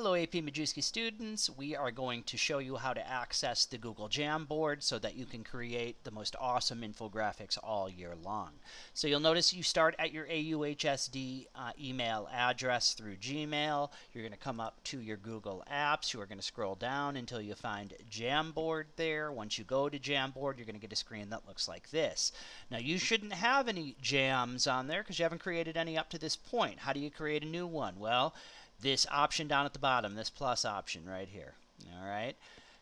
Hello AP Majewski students, we are going to show you how to access the Google Jamboard so that you can create the most awesome infographics all year long. So you'll notice you start at your AUHSD email address through Gmail. You're going to come up to your Google Apps. You are going to scroll down until you find Jamboard there. Once you go to Jamboard, you're going to get a screen that looks like this. Now you shouldn't have any jams on there because you haven't created any up to this point. How do you create a new one? Well, this option down at the bottom, this plus option right here. All right.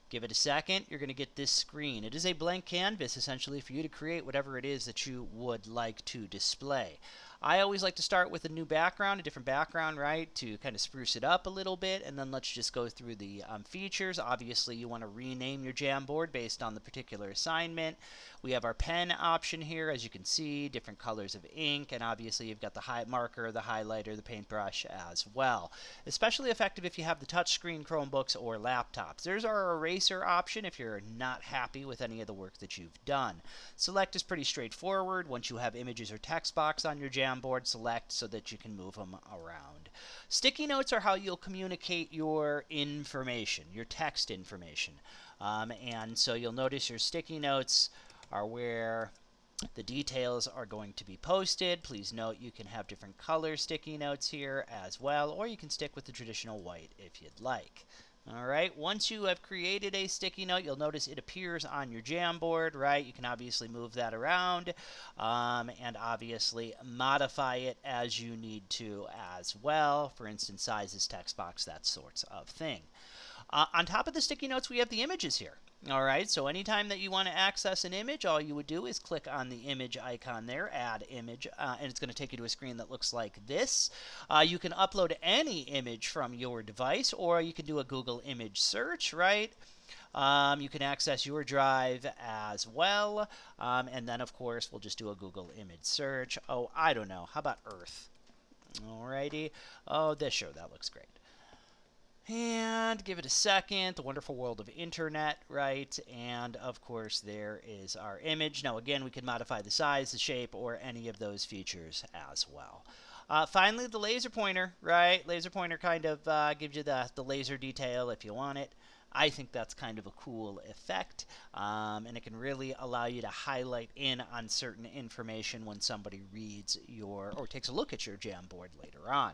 Give it a second. You're going to get this screen. It is a blank canvas, essentially, for you to create whatever it is that you would like to display. I always like to start with a new background, a different background, right, to kind of spruce it up a little bit, and then let's just go through the features. Obviously, you want to rename your Jamboard based on the particular assignment. We have our pen option here, as you can see, different colors of ink, and obviously you've got the marker, the highlighter, the paintbrush as well. Especially effective if you have the touchscreen Chromebooks or laptops. There's our eraser option if you're not happy with any of the work that you've done. Select is pretty straightforward. Once you have images or text box on your Jamboard, select so that you can move them around. Sticky notes are how you'll communicate your information, your text information. And so you'll notice your sticky notes are where the details are going to be posted. Please note you can have different color sticky notes here as well, or you can stick with the traditional white if you'd like. All right, once you have created a sticky note, you'll notice it appears on your Jamboard, right? You can obviously move that around and obviously modify it as you need to as well. For instance, sizes, text box, that sorts of thing. On top of the sticky notes, we have the images here. All right, so anytime that you want to access an image, all you would do is click on the image icon there, add image, and it's going to take you to a screen that looks like this. You can upload any image from your device, or you can do a Google image search, right? You can access your drive as well, and then, of course, we'll just do a Google image search. Oh, I don't know. How about Earth? Alrighty. Oh, sure, that looks great. And give it a second, the wonderful world of internet, right? And of course, there is our image. Now, again, we can modify the size, the shape, or any of those features as well. Finally, the laser pointer, right? Laser pointer kind of gives you the laser detail if you want it. I think that's kind of a cool effect, and it can really allow you to highlight in on certain information when somebody reads or takes a look at your Jamboard later on.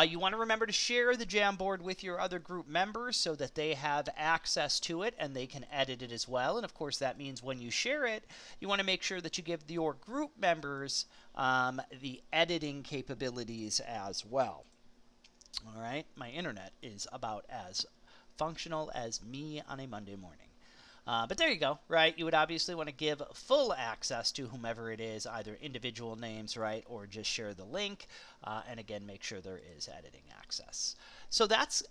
You want to remember to share the Jamboard with your other group members so that they have access to it and they can edit it as well. And of course, that means when you share it, you want to make sure that you give your group members the editing capabilities as well. All right, my internet is about as functional as me on a Monday morning. But there you go, right? You would obviously want to give full access to whomever it is, either individual names, right, or just share the link. And again, make sure there is editing access. So that's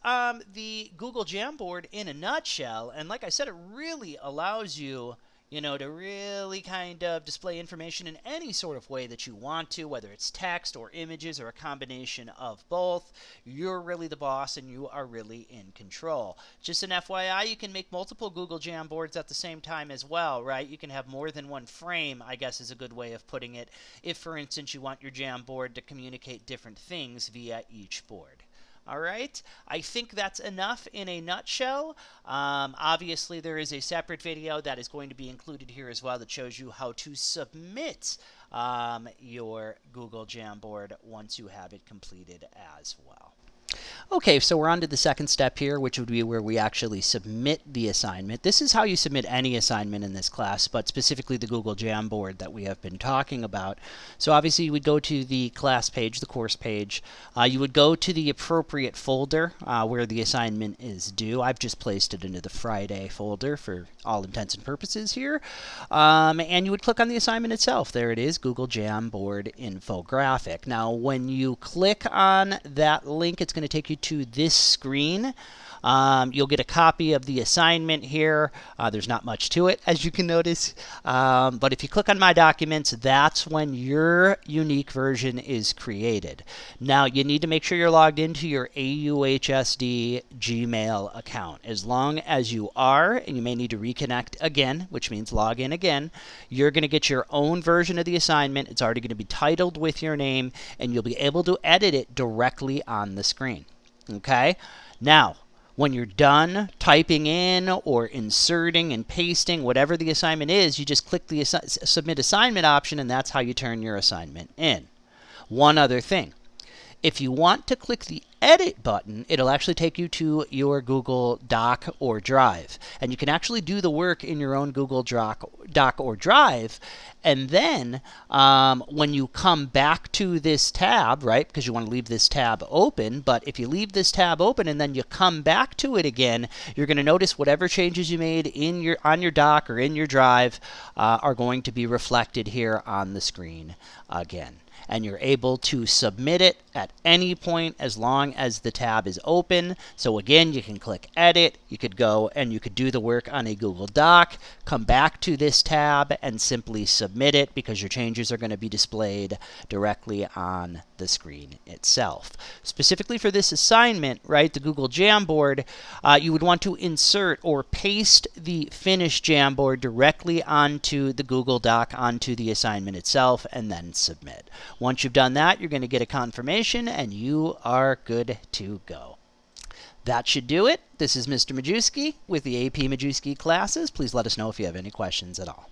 the Google Jamboard in a nutshell. And like I said, it really allows you, to really kind of display information in any sort of way that you want to, whether it's text or images or a combination of both. You're really the boss and you are really in control. Just an FYI, you can make multiple Google Jamboards at the same time as well, right? You can have more than one frame, I guess is a good way of putting it, if, for instance, you want your Jamboard to communicate different things via each board. All right, I think that's enough in a nutshell. Obviously, there is a separate video that is going to be included here as well that shows you how to submit your Google Jamboard once you have it completed as well. Okay, so we're on to the second step here, which would be where we actually submit the assignment. This is how you submit any assignment in this class, but specifically the Google Jamboard that we have been talking about. So obviously you would go to the class page, the course page. You would go to the appropriate folder where the assignment is due. I've just placed it into the Friday folder for all intents and purposes here. And you would click on the assignment itself. There it is, Google Jamboard Infographic. Now, when you click on that link, it's going to take you to this screen. You'll get a copy of the assignment here. There's not much to it, as you can notice. But if you click on My Documents, that's when your unique version is created. Now, you need to make sure you're logged into your AUHSD Gmail account. As long as you are, and you may need to reconnect again, which means log in again, you're going to get your own version of the assignment. It's already going to be titled with your name, and you'll be able to edit it directly on the screen. Okay? Now, when you're done typing in or inserting and pasting whatever the assignment is, you just click the Submit Assignment option, and that's how you turn your assignment in. One other thing. If you want to click the Edit button, it'll actually take you to your Google Doc or Drive. And you can actually do the work in your own Google Doc or Drive. And then when you come back to this tab, right, because you want to leave this tab open, but if you leave this tab open and then you come back to it again, you're going to notice whatever changes you made on your doc or in your Drive are going to be reflected here on the screen again. And you're able to submit it at any point as long as the tab is open. So again, you can click Edit, you could go and you could do the work on a Google Doc, come back to this tab and simply submit it because your changes are going to be displayed directly on the screen itself. Specifically for this assignment, right, the Google Jamboard, you would want to insert or paste the finished Jamboard directly onto the Google Doc, onto the assignment itself, and then submit. Once you've done that, you're going to get a confirmation and you are good to go. That should do it. This is Mr. Majewski with the AP Majewski classes. Please let us know if you have any questions at all.